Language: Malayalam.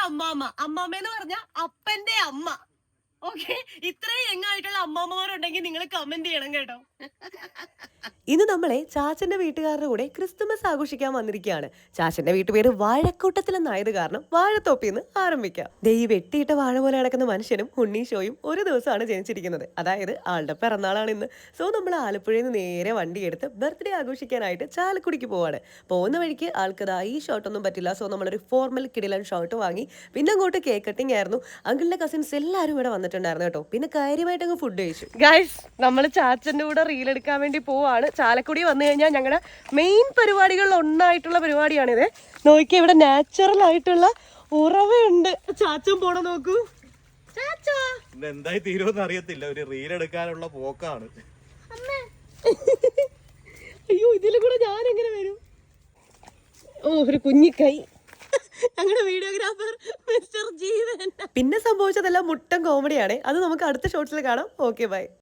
അമ്മാമ്മ. അമ്മാമ്മ എന്ന് പറഞ്ഞ അപ്പന്റെ അമ്മ. ഓക്കെ, ഇത്രയും യങ്ങായിട്ടുള്ള അമ്മാമ്മമാരുണ്ടെങ്കിൽ നിങ്ങൾ കമന്റ് ചെയ്യണം കേട്ടോ. ഇന്ന് നമ്മളെ ചാച്ചന്റെ വീട്ടുകാരുടെ കൂടെ ക്രിസ്തുമസ് ആഘോഷിക്കാൻ വന്നിരിക്കുകയാണ്. ചാച്ചന്റെ വീട്ടുപേര് വാഴക്കൂട്ടത്തിൽ എന്നായത് കാരണം വാഴത്തോപ്പിന്ന് ആരംഭിക്കാം. ദേ ഈ വെട്ടിയിട്ട വാഴ പോലെ നടക്കുന്ന മനുഷ്യനും ഉണ്ണീശോയും ഒരു ദിവസമാണ് ജനിച്ചിരിക്കുന്നത്. അതായത് ആളുടെ പിറന്നാളാണ് ഇന്ന്. സോ നമ്മൾ ആലപ്പുഴയിൽ നിന്ന് നേരെ വണ്ടി എടുത്ത് ബർത്ത്ഡേ ആഘോഷിക്കാനായിട്ട് ചാലക്കുടിക്ക് പോവാണ്. പോകുന്ന വഴിക്ക് ആൾക്കതാ ഈ ഷർട്ടൊന്നും പറ്റില്ല. സോ നമ്മളൊരു ഫോർമൽ കിടിലൻ ഷർട്ട് വാങ്ങി. പിന്നെ അങ്ങോട്ട് കേക്ക് കട്ടിങ് ആയിരുന്നു. അങ്കിളിന്റെ കസിൻസ് എല്ലാവരും ഇവിടെ വന്നിട്ടുണ്ടായിരുന്നു കേട്ടോ. പിന്നെ കാര്യമായിട്ട് അങ്ങ് ഫുഡ് കഴിച്ചു. ഗൈസ്, നമ്മൾ ചാച്ചന്റെ കൂടെ റീൽ എടുക്കാൻ വേണ്ടി പോവാണ്. ചാലക്കുടി വന്നു കഴിഞ്ഞാൽ ഞങ്ങളുടെ മെയിൻ പരിപാടികളിൽ ഒന്നായിട്ടുള്ള പരിപാടിയാണിത്. നോക്കിയാൽ ഇവിടെ നാച്ചുറൽ ആയിട്ടുള്ള ഉറവയുണ്ട്. ചാച്ചൻ പോണ നോക്കൂ. ചാച്ചാ എന്തായി തീരുമെന്ന് അറിയത്തില്ല. ഒരു റീൽ എടുക്കാനുള്ള പോക്കാണ്. അയ്യോ, ഇതിലും കൂടെ ഞാൻ എങ്ങനെ വരും? ഓ, ഒരു കുഞ്ഞിക്കൈ. ഞങ്ങളുടെ വീഡിയോഗ്രാഫർ മിസ്റ്റർ ജീവൻ. പിന്നെ സംഭവിച്ചതെല്ലാം മുട്ടൻ കോമഡിയാണ്. അത് നമുക്ക് അടുത്ത ഷോർട്സിൽ കാണാം. Okay bye.